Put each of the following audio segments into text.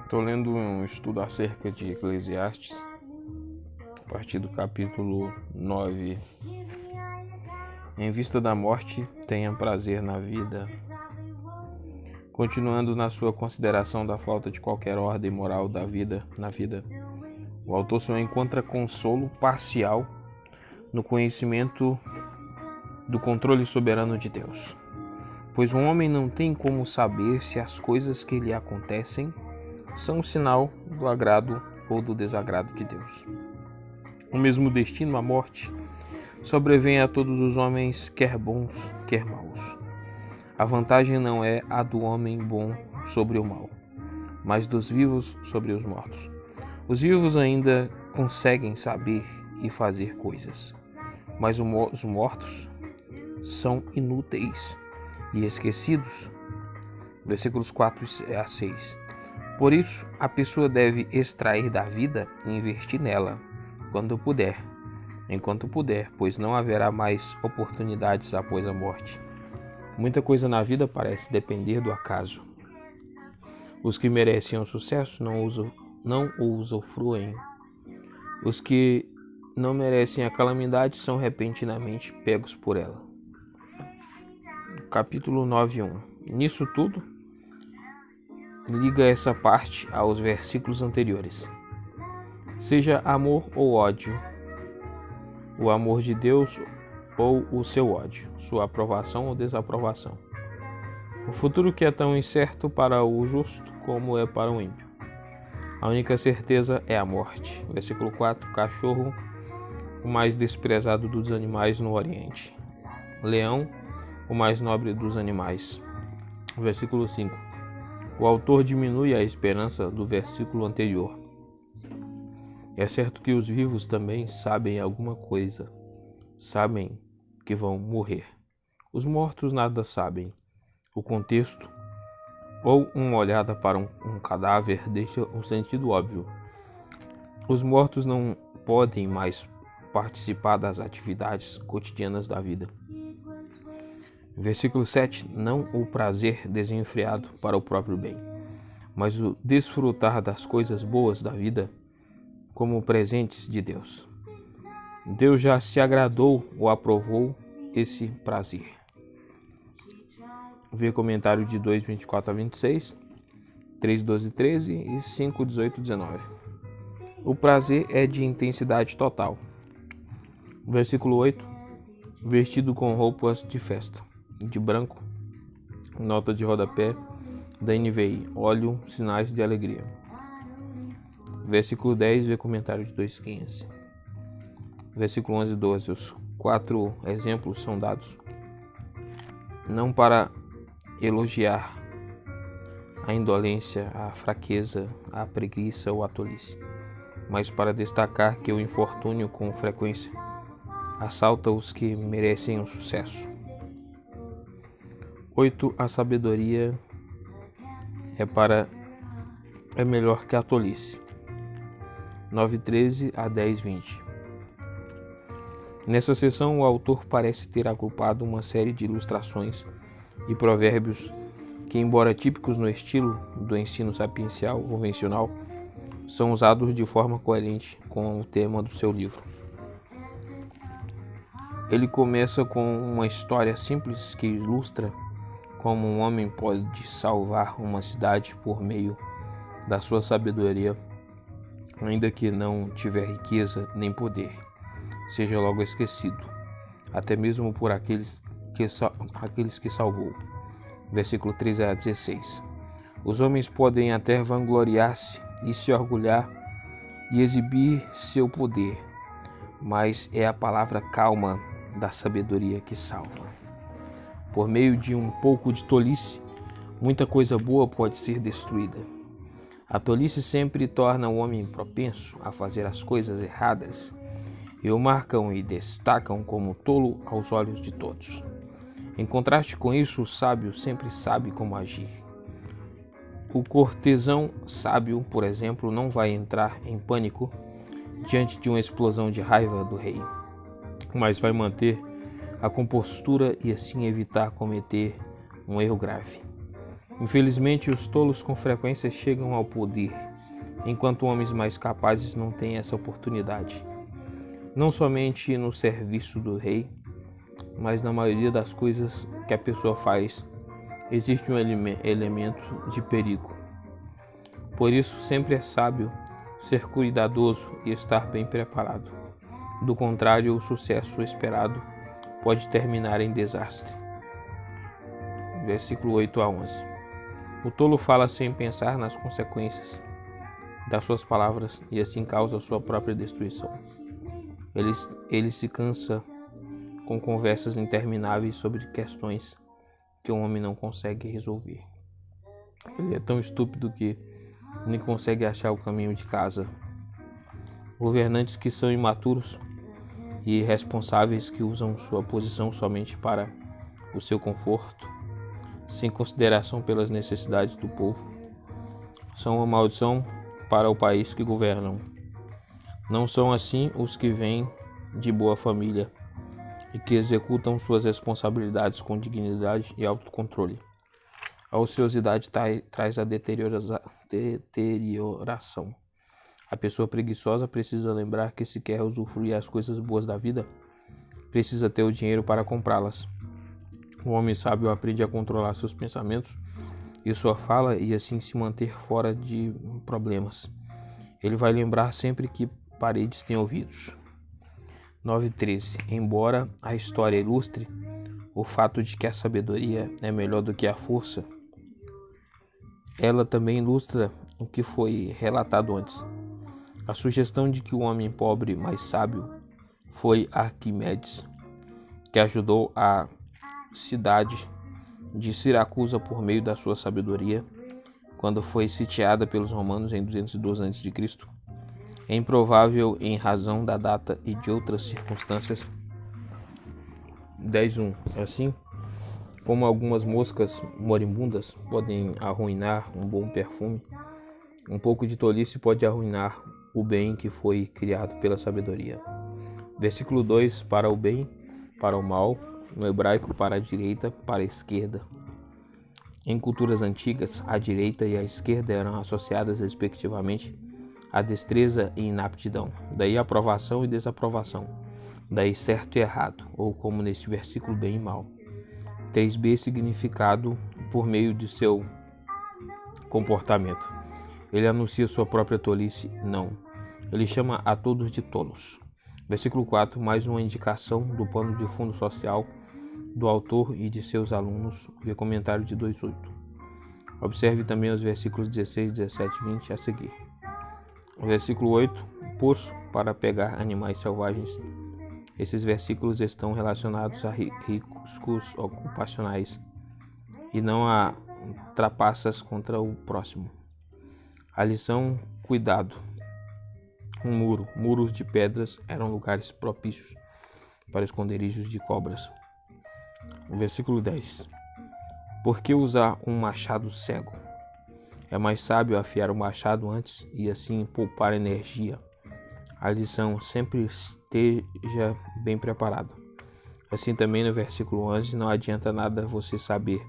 Estou lendo um estudo acerca de Eclesiastes, a partir do capítulo 9. Em vista da morte, tenha prazer na vida. Continuando na sua consideração da falta de qualquer ordem moral na vida, o autor só encontra consolo parcial no conhecimento do controle soberano de Deus. Pois o homem não tem como saber se as coisas que lhe acontecem são um sinal do agrado ou do desagrado de Deus. O mesmo destino, a morte, sobrevém a todos os homens, quer bons, quer maus. A vantagem não é a do homem bom sobre o mal, mas dos vivos sobre os mortos. Os vivos ainda conseguem saber e fazer coisas, mas os mortos são inúteis e esquecidos. Versículos 4 a 6. Por isso, a pessoa deve extrair da vida e investir nela, enquanto puder, pois não haverá mais oportunidades após a morte. Muita coisa na vida parece depender do acaso. Os que merecem o sucesso não o usufruem. Os que não merecem a calamidade são repentinamente pegos por ela. Capítulo 9:1. Nisso tudo, liga essa parte aos versículos anteriores. Seja amor ou ódio, o amor de Deus ou o seu ódio, sua aprovação ou desaprovação. O futuro que é tão incerto para o justo como é para o ímpio. A única certeza é a morte. Versículo 4. Cachorro, o mais desprezado dos animais no Oriente. Leão, o mais nobre dos animais. Versículo 5. O autor diminui a esperança do versículo anterior. É certo que os vivos também sabem alguma coisa. Sabem que vão morrer. Os mortos nada sabem. O contexto ou uma olhada para um cadáver deixa o sentido óbvio. Os mortos não podem mais participar das atividades cotidianas da vida. Versículo 7. Não o prazer desenfreado para o próprio bem, mas o desfrutar das coisas boas da vida como presentes de Deus. Deus já se agradou ou aprovou esse prazer. Vê comentário de 2:24 a 26, 3:12 a 13 e 5:18 a 19. O prazer é de intensidade total. Versículo 8. Vestido com roupas de festa, de branco, nota de rodapé da NVI, óleo, sinais de alegria. Versículo 10, vê comentário de 2:15. Versículo 11 e 12, os 4 exemplos são dados não para elogiar a indolência, a fraqueza, a preguiça ou a tolice, mas para destacar que o infortúnio com frequência assalta os que merecem o sucesso. 8. A sabedoria é melhor que a tolice. 9:13 a 10:20. Nessa seção, o autor parece ter agrupado uma série de ilustrações e provérbios que, embora típicos no estilo do ensino sapiencial convencional, são usados de forma coerente com o tema do seu livro. Ele começa com uma história simples que ilustra como um homem pode salvar uma cidade por meio da sua sabedoria, ainda que não tiver riqueza nem poder, seja logo esquecido, até mesmo por aqueles que salvou. Versículo 13 a 16. Os homens podem até vangloriar-se e se orgulhar e exibir seu poder, mas é a palavra calma da sabedoria que salva. Por meio de um pouco de tolice, muita coisa boa pode ser destruída. A tolice sempre torna o homem propenso a fazer as coisas erradas e o marcam e destacam como tolo aos olhos de todos. Em contraste com isso, o sábio sempre sabe como agir. O cortesão sábio, por exemplo, não vai entrar em pânico diante de uma explosão de raiva do rei, mas vai manter a compostura e assim evitar cometer um erro grave. Infelizmente, os tolos com frequência chegam ao poder, enquanto homens mais capazes não têm essa oportunidade. Não somente no serviço do rei, mas na maioria das coisas que a pessoa faz, existe um elemento de perigo. Por isso, sempre é sábio ser cuidadoso e estar bem preparado. Do contrário, o sucesso esperado pode terminar em desastre. Versículo 8 a 11. O tolo fala sem pensar nas consequências das suas palavras e assim causa sua própria destruição. Ele se cansa com conversas intermináveis sobre questões que o homem não consegue resolver. Ele é tão estúpido que nem consegue achar o caminho de casa. Governantes que são imaturos e irresponsáveis, que usam sua posição somente para o seu conforto, sem consideração pelas necessidades do povo, são uma maldição para o país que governam. Não são assim os que vêm de boa família e que executam suas responsabilidades com dignidade e autocontrole. A ociosidade traz a deterioração. A pessoa preguiçosa precisa lembrar que, se quer usufruir as coisas boas da vida, precisa ter o dinheiro para comprá-las. O homem sábio aprende a controlar seus pensamentos e sua fala e assim se manter fora de problemas. Ele vai lembrar sempre que paredes têm ouvidos. 9:13. Embora a história ilustre o fato de que a sabedoria é melhor do que a força, ela também ilustra o que foi relatado antes. A sugestão de que o homem pobre mais sábio foi Arquimedes, que ajudou a cidade de Siracusa por meio da sua sabedoria, quando foi sitiada pelos romanos em 212 a.C., é improvável em razão da data e de outras circunstâncias. 10:1. Assim como algumas moscas moribundas podem arruinar um bom perfume, um pouco de tolice pode arruinar o bem que foi criado pela sabedoria. Versículo 2. Para o bem, para o mal, no hebraico, para a direita, para a esquerda. Em culturas antigas, a direita e a esquerda eram associadas respectivamente à destreza e inaptidão, daí aprovação e desaprovação, daí certo e errado, ou como neste versículo, bem e mal. 3b, significado por meio de seu comportamento. Ele anuncia sua própria tolice? Não. Ele chama a todos de tolos. Versículo 4, mais uma indicação do pano de fundo social do autor e de seus alunos, vê comentário de 2:8. Observe também os versículos 16, 17 e 20 a seguir. Versículo 8, poço para pegar animais selvagens. Esses versículos estão relacionados a riscos ocupacionais e não a trapaças contra o próximo. A lição: cuidado. Um muro. Muros de pedras eram lugares propícios para esconderijos de cobras. Versículo 10. Por que usar um machado cego? É mais sábio afiar o machado antes e assim poupar energia. A lição: sempre esteja bem preparado. Assim também no versículo 11, não adianta nada você saber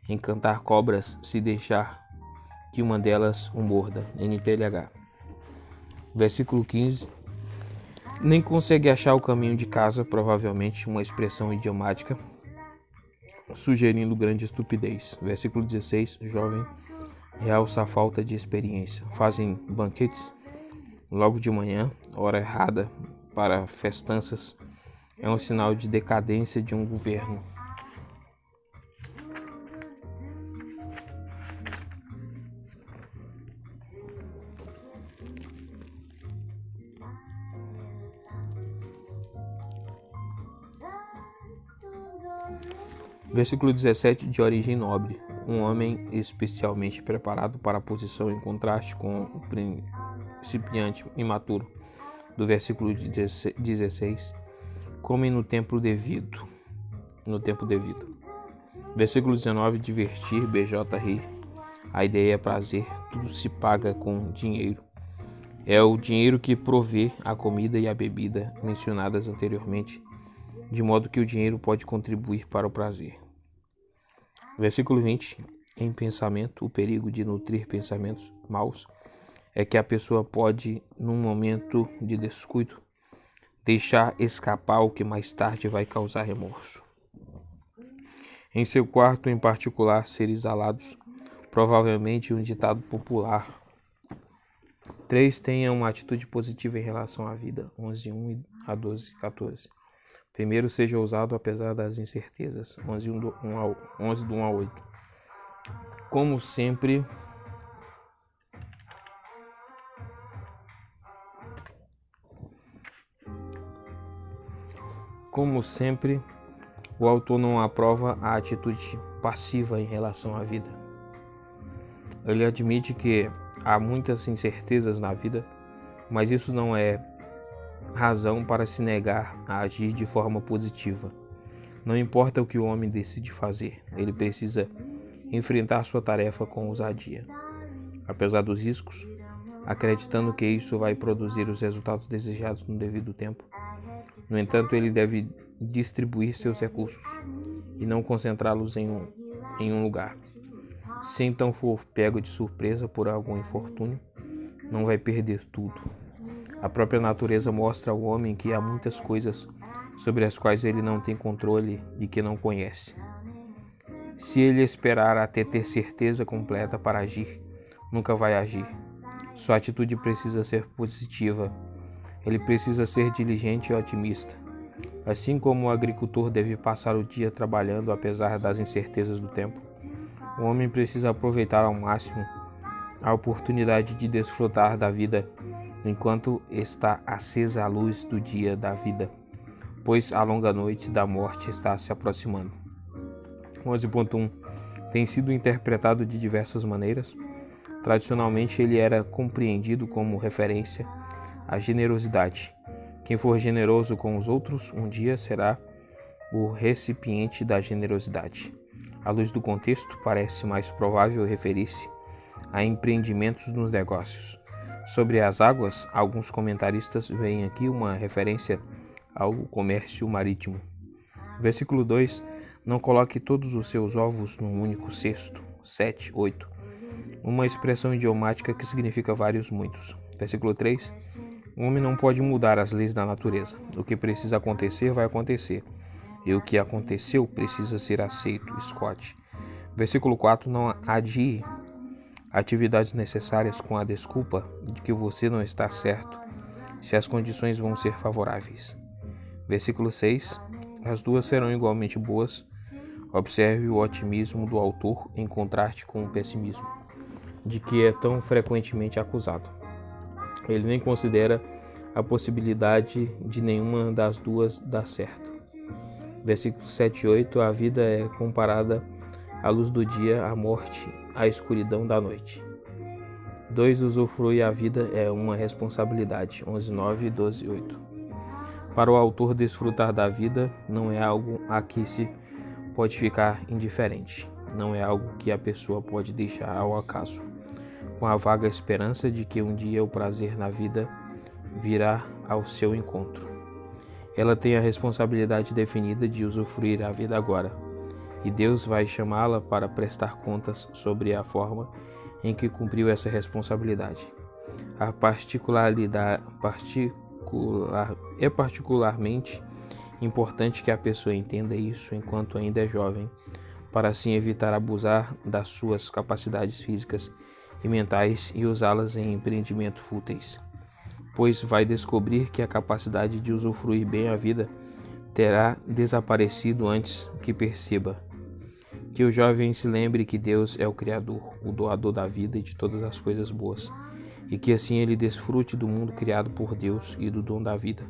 encantar cobras se deixar que uma delas o morda. NTLH. Versículo 15. Nem consegue achar o caminho de casa, provavelmente uma expressão idiomática, sugerindo grande estupidez. Versículo 16. Jovem realça a falta de experiência. Fazem banquetes logo de manhã, hora errada para festanças, é um sinal de decadência de um governo. Versículo 17, de origem nobre. Um homem especialmente preparado para a posição, em contraste com o principiante imaturo. Do versículo 16, come no tempo devido. Versículo 19, divertir, BJ, rir. A ideia é prazer, tudo se paga com dinheiro. É o dinheiro que provê a comida e a bebida mencionadas anteriormente, de modo que o dinheiro pode contribuir para o prazer. Versículo 20. em pensamento, o perigo de nutrir pensamentos maus é que a pessoa pode, num momento de descuido, deixar escapar o que mais tarde vai causar remorso. Em seu quarto, em particular, seres alados, provavelmente um ditado popular. 3. Tenha uma atitude positiva em relação à vida. 11:1 a 12:14. Primeiro, seja ousado apesar das incertezas. 11 do 1 a 8. Como sempre, o autor não aprova a atitude passiva em relação à vida. Ele admite que há muitas incertezas na vida, mas isso não é razão para se negar a agir de forma positiva. Não importa o que o homem decide fazer, ele precisa enfrentar sua tarefa com ousadia. Apesar dos riscos, acreditando que isso vai produzir os resultados desejados no devido tempo. No entanto, ele deve distribuir seus recursos e não concentrá-los em um lugar. Se então for pego de surpresa por algum infortúnio, não vai perder tudo. A própria natureza mostra ao homem que há muitas coisas sobre as quais ele não tem controle e que não conhece. Se ele esperar até ter certeza completa para agir, nunca vai agir. Sua atitude precisa ser positiva. Ele precisa ser diligente e otimista. Assim como o agricultor deve passar o dia trabalhando apesar das incertezas do tempo, o homem precisa aproveitar ao máximo a oportunidade de desfrutar da vida enquanto está acesa a luz do dia da vida, pois a longa noite da morte está se aproximando. 11.1 tem sido interpretado de diversas maneiras. Tradicionalmente, ele era compreendido como referência à generosidade. Quem for generoso com os outros, um dia será o recipiente da generosidade. À luz do contexto, parece mais provável referir-se a empreendimentos nos negócios. Sobre as águas, alguns comentaristas veem aqui uma referência ao comércio marítimo. Versículo 2. Não coloque todos os seus ovos num único cesto. 7:8. Uma expressão idiomática que significa vários, muitos. Versículo 3. O homem não pode mudar as leis da natureza. O que precisa acontecer, vai acontecer. E o que aconteceu precisa ser aceito. Scott. Versículo 4. Não adie atividades necessárias com a desculpa de que você não está certo, se as condições vão ser favoráveis. Versículo 6. As duas serão igualmente boas. Observe o otimismo do autor em contraste com o pessimismo, de que é tão frequentemente acusado. Ele nem considera a possibilidade de nenhuma das duas dar certo. Versículo 7 e 8. A vida é comparada à luz do dia, a morte, à escuridão da noite. 2. Usufruir a vida é uma responsabilidade. 11:9 e 12:8. Para o autor, desfrutar da vida não é algo a que se pode ficar indiferente. Não é algo que a pessoa pode deixar ao acaso, com a vaga esperança de que um dia o prazer na vida virá ao seu encontro. Ela tem a responsabilidade definida de usufruir a vida agora, e Deus vai chamá-la para prestar contas sobre a forma em que cumpriu essa responsabilidade. É particularmente importante que a pessoa entenda isso enquanto ainda é jovem, para assim evitar abusar das suas capacidades físicas e mentais e usá-las em empreendimentos fúteis, pois vai descobrir que a capacidade de usufruir bem a vida terá desaparecido antes que perceba. Que o jovem se lembre que Deus é o Criador, o doador da vida e de todas as coisas boas, e que assim ele desfrute do mundo criado por Deus e do dom da vida,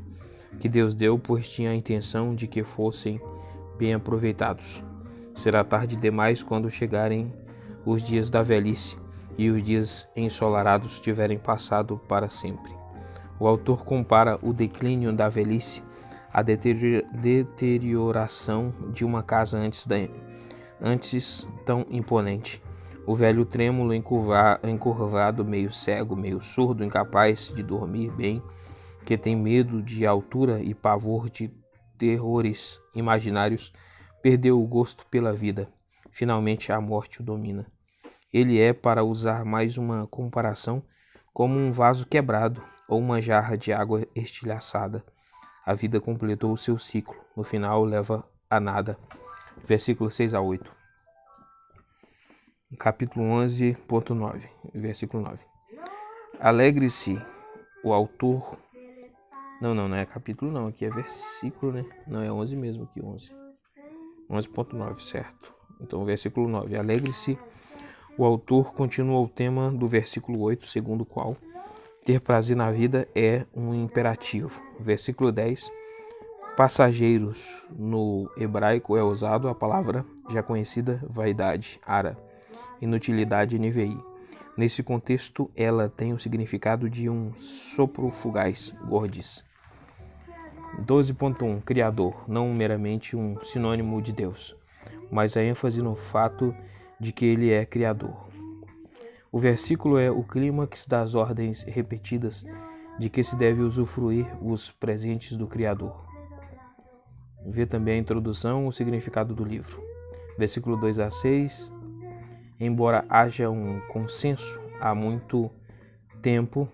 que Deus deu, pois tinha a intenção de que fossem bem aproveitados. Será tarde demais quando chegarem os dias da velhice e os dias ensolarados tiverem passado para sempre. O autor compara o declínio da velhice à deterioração de uma casa antes tão imponente. O velho trêmulo, encurvado, meio cego, meio surdo, incapaz de dormir bem, que tem medo de altura e pavor de terrores imaginários, perdeu o gosto pela vida. Finalmente a morte o domina. Ele é, para usar mais uma comparação, como um vaso quebrado ou uma jarra de água estilhaçada. A vida completou o seu ciclo. No final, leva a nada. Versículos 6 a 8. Capítulo 11.9, versículo 9. Alegre-se o autor... Não é capítulo não, aqui é versículo, né? Não, é 11 mesmo aqui, 11. 11.9, certo. Então, versículo 9. Alegre-se o autor, continua o tema do versículo 8, segundo o qual ter prazer na vida é um imperativo. Versículo 10. Passageiros, no hebraico é usado a palavra já conhecida vaidade, ara, inutilidade, nvi. Nesse contexto, ela tem o significado de um sopro fugaz, gordis. 12.1 Criador, não meramente um sinônimo de Deus, mas a ênfase no fato de que ele é Criador. O versículo é o clímax das ordens repetidas de que se deve usufruir os presentes do Criador. Vê também a introdução, o significado do livro. Versículo 2 a 6. Embora haja um consenso há muito tempo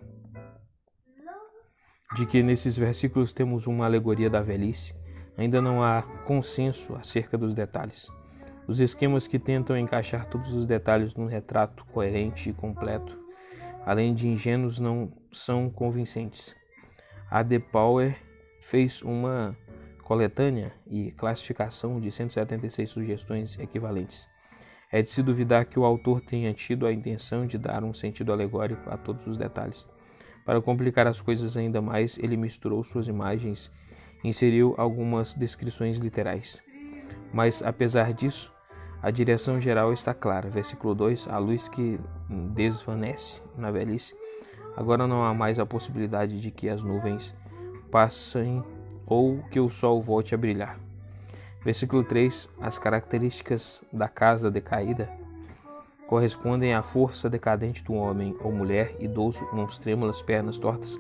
de que nesses versículos temos uma alegoria da velhice, ainda não há consenso acerca dos detalhes. Os esquemas que tentam encaixar todos os detalhes num retrato coerente e completo, além de ingênuos, não são convincentes. A De Pauwer fez uma coletânea e classificação de 176 sugestões equivalentes. É de se duvidar que o autor tenha tido a intenção de dar um sentido alegórico a todos os detalhes. Para complicar as coisas ainda mais, ele misturou suas imagens e inseriu algumas descrições literais. Mas, apesar disso, a direção geral está clara. Versículo 2. A luz que desvanece na velhice. Agora não há mais a possibilidade de que as nuvens passem ou que o sol volte a brilhar. Versículo 3. As características da casa decaída correspondem à força decadente do homem ou mulher, idoso, mãos trêmulas, pernas tortas,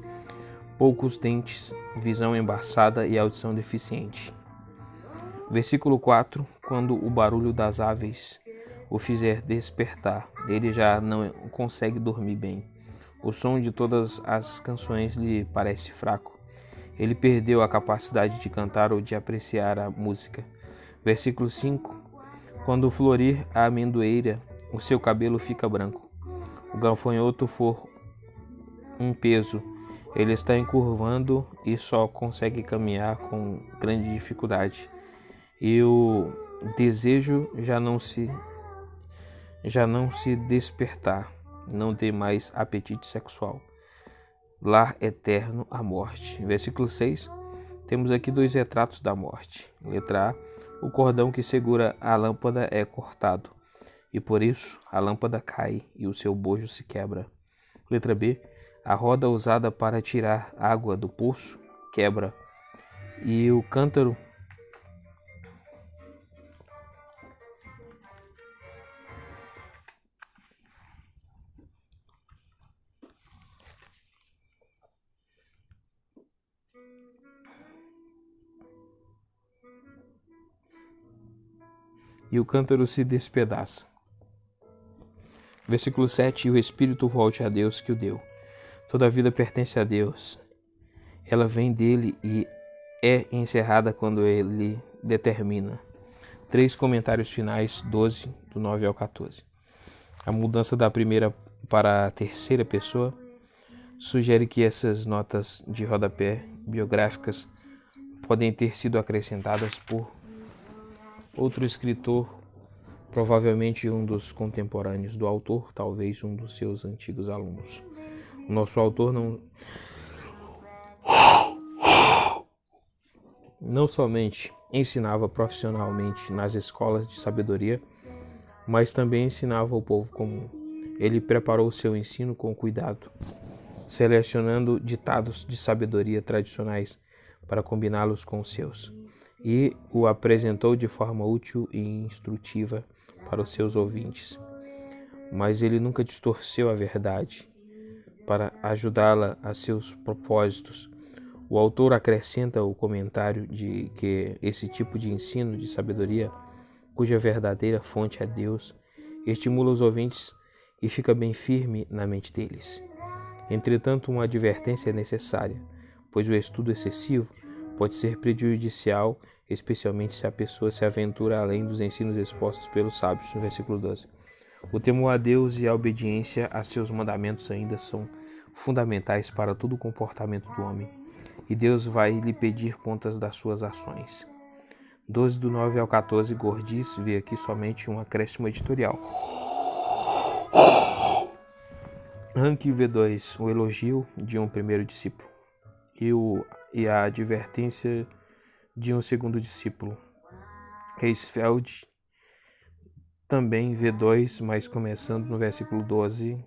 poucos dentes, visão embaçada e audição deficiente. Versículo 4. Quando o barulho das aves o fizer despertar, ele já não consegue dormir bem. O som de todas as canções lhe parece fraco. Ele perdeu a capacidade de cantar ou de apreciar a música. Versículo 5. Quando florir a amendoeira, o seu cabelo fica branco. O gafanhoto for um peso. Ele está encurvando e só consegue caminhar com grande dificuldade. E o desejo já não se despertar. Não tem mais apetite sexual. Lar eterno, a morte. Versículo 6. Temos aqui dois retratos da morte. Letra A. O cordão que segura a lâmpada é cortado, e por isso a lâmpada cai e o seu bojo se quebra. Letra B. A roda usada para tirar água do poço quebra, e o cântaro se despedaça. Versículo 7. E o Espírito volte a Deus que o deu. Toda a vida pertence a Deus. Ela vem dele e é encerrada quando ele determina. 3 comentários finais, 12, do 9 ao 14. A mudança da primeira para a terceira pessoa sugere que essas notas de rodapé biográficas podem ter sido acrescentadas por outro escritor, provavelmente um dos contemporâneos do autor, talvez um dos seus antigos alunos. O nosso autor não somente ensinava profissionalmente nas escolas de sabedoria, mas também ensinava ao povo comum. Ele preparou seu ensino com cuidado, selecionando ditados de sabedoria tradicionais para combiná-los com os seus, e o apresentou de forma útil e instrutiva para os seus ouvintes. Mas ele nunca distorceu a verdade para ajudá-la a seus propósitos. O autor acrescenta o comentário de que esse tipo de ensino de sabedoria, cuja verdadeira fonte é Deus, estimula os ouvintes e fica bem firme na mente deles. Entretanto, uma advertência é necessária, pois o estudo excessivo pode ser prejudicial, especialmente se a pessoa se aventura além dos ensinos expostos pelos sábios, no versículo 12. O temor a Deus e a obediência a seus mandamentos ainda são fundamentais para todo o comportamento do homem, e Deus vai lhe pedir contas das suas ações. 12 do 9 ao 14, Gorgias vê aqui somente um acréscimo editorial. Rank V2, o elogio de um primeiro discípulo e a advertência de um segundo discípulo. Reisfeld, também V2, mas começando no versículo 12,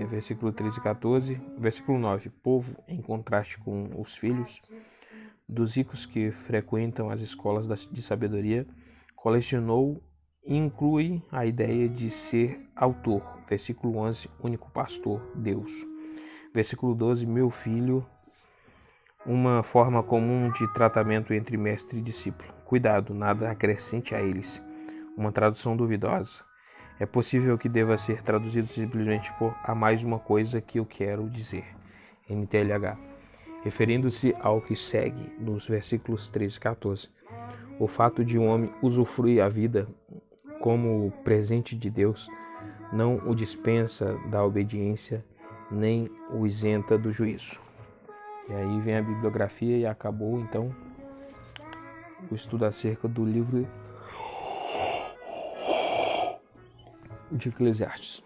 versículo 13 e 14, versículo 9. Povo, em contraste com os filhos dos ricos que frequentam as escolas de sabedoria, colecionou e inclui a ideia de ser autor. Versículo 11, único pastor, Deus. Versículo 12, meu filho, uma forma comum de tratamento entre mestre e discípulo. Cuidado, nada acrescente a eles. Uma tradução duvidosa. É possível que deva ser traduzido simplesmente por há mais uma coisa que eu quero dizer. NTLH. Referindo-se ao que segue nos versículos 13 e 14. O fato de um homem usufruir a vida como presente de Deus não o dispensa da obediência, nem o isenta do juízo. E aí vem a bibliografia e acabou, então, o estudo acerca do livro de Eclesiastes.